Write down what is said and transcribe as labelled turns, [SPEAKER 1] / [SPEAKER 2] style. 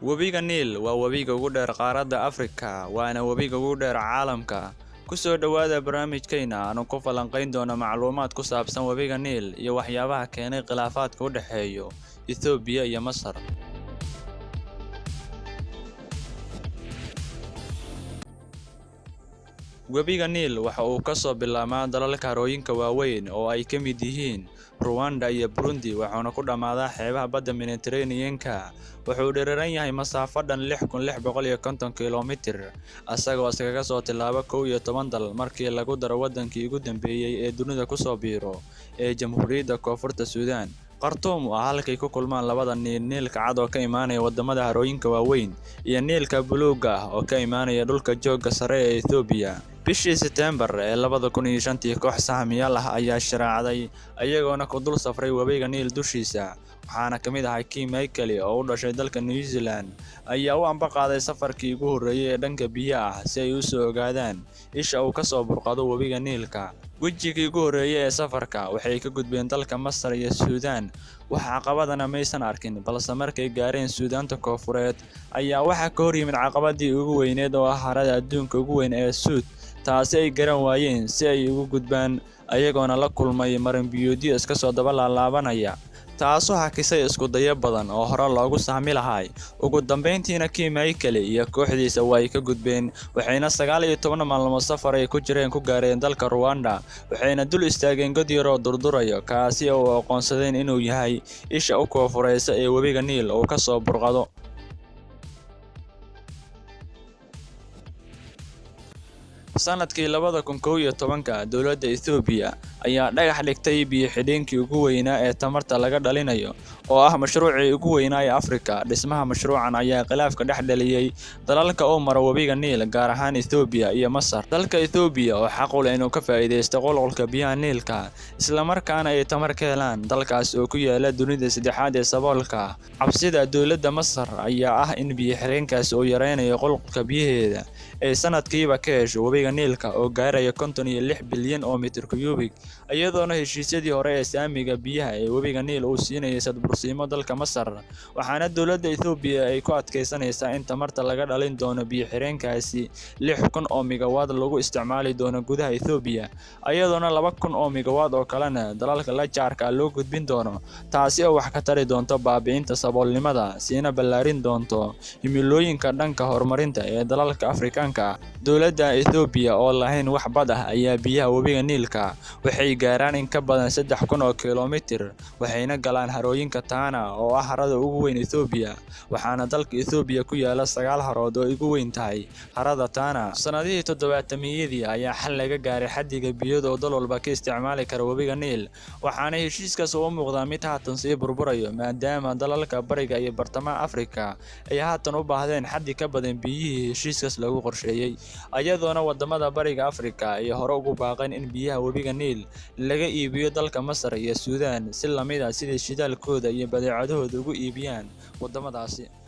[SPEAKER 1] Webiga Niil waa webiga ugu dheer qaaradda Afrika, waana webiga ugu dheer caalamka. Ku soo dhawaada barnaamijkeena aan ku falanqayn doono macluumaad ku saabsan webiga Niil iyo waxyaabaha keenay khilaafaadka u dhexeeya Itoobiya iyo Masar. Webiga Niil waxa uu ka soo bilaabmaa dalalka harooyinka waaweyn oo ay ka mid yihiin Rwanda iyo Burundi, waxaana ku dhammaadaa xeebaha badda Mediterranean-ka. Wuxuu dheeran yahay masaafo dhan 6,650 kiiloomitir, asagoo iskaga soo tilaaba 11 dal markii lagu daro wadankii ugu dambeeyay ee dunida ku soo biiro ee Jamhuuriyadda Koonfurta Suudaan. Khartoum waa halkay ku kulmaan labada Niil, Niilka cad oo ka imaanaya wadamada harooyinka waaweyn iyo Niilka buluugga ah oo ka imaanaya dhulka joogga sare ee Itoobiya. Bishii September ee 2005 koox sahamiyaal ah ayaa sharaacday ayagoona ku dul safray webiga Niil dushiisa, waxaana ka mid ahaa Kim Michael oo u dhashay dalka New Zealand ayaa u ambaqaaday safarkii ugu horreeyay ee dhanka biyaha ah si ay u soo ogaadaan isha uu ka soo burqado webiga Niilka. Wejigii ugu horreeyay ee safarka waxay ka gudbeen dalka Masar iyo Suudaan, wax caqabadana maysan arkin, balse markay gaareen Suudaanta Koonfureed ayaa waxaa ka hor yimid caqabadii ugu weyneed oo ah harada adduunka ugu weyn ee Suud, taasi ay garan waayeen si ay ugu gudbaan ayagoona la kulmay marin biyoodyo iska soo daba laabanaya, taasoo hakisay isku dayo badan oo hore loogu sahmi lahaa. Ugu dambeyntiina Kim Michael iyo kooxdiisa way ka gudbeen, waxayna 19 maalmood safar ay ku jireen ku gaareen dalka Rwanda, waxayna dul istaageen god yar oo durdurayo, kaasi oo aqoonsadeen inuu yahay isha u koonfureysa ee webiga Niil oo ka soo burqado. Sanadkii 2011 dowladda Itoobiya ayaa dhagax dhigtay biyo-xidheenkii ugu weynaa ee tamarta laga dhalinayo oo ah mashruucii ugu weynaa ee Afrika. Dhismaha mashruucan ayaa khilaaf ka dhex dhaliyay dalalka oo mara webiga Niil, gaar ahaan Itoobiya iyo Masar. Dalka Itoobiya oo xaq u leh inuu ka faa'iideysto qulqulka biyaha Niilka, isla markaana ay tamar ka helaan dalkaas oo ku yaala dunida saddexaad ee saboolka. Cabsida dowladda Masar ayaa ah in biyo-xidheenkaas uu yareynayo qulqulka biyaheeda ee sanadkiiba ka hesho webiga Niilka oo gaaraya 56 bilyan oo mitir kuubik, iyadoona heshiisyadii hore ee saamiga biyaha ee webiga Niil uu siinayay sadbursiimo dalka Masar. Waxaana dowladda Itoobiya ay ku adkeysanaysaa in tamarta laga dhalin doono biyo-xidheenkaasi 6,000 oo megawatt lagu isticmaali doono gudaha Itoobiya, iyadoona 2,000 oo megawatt oo kalena dalalka la jaarka loo gudbin doono, taasi oo wax ka tari doonto baabi'inta saboolnimada, siina ballaarin doonto himilooyinka dhanka horumarinta ee dalalka Afrikaanka. Dowladda Itoobiya oo lahayn wax bad ah ayaa biyaha webiga Niilka waxay gaaraan in ka badan 3,000 oo kiiloomitir, waxayna galaan harooyinka Tana oo ah harada ugu weyn Itoobiya, waxaana dalka Itoobiya ku yaala 9 harood oo ugu weyn tahay harada Tana. Sanadihii 70-meeyadii ayaa xal laga gaaray xaddiga biyood oo dal walba ka isticmaali kara webiga Niil, waxaana heshiiskaas u muuqdaa mid haatan sii burburayo maadaama dalalka bariga iyo bartamaha Afrika ay haatan u baahdeen xaddi ka badan biyihii heshiiskaas lagu qorsheeyay, iyadoona wadamada bariga Afrika ay hore ugu baaqeen in biyaha webiga Niil laga iibiyo dalka Masar iyo Suudaan si lamid ah sidii shidaalkooda iyo badeecadahooda ugu iibiyaan wadamadaasi.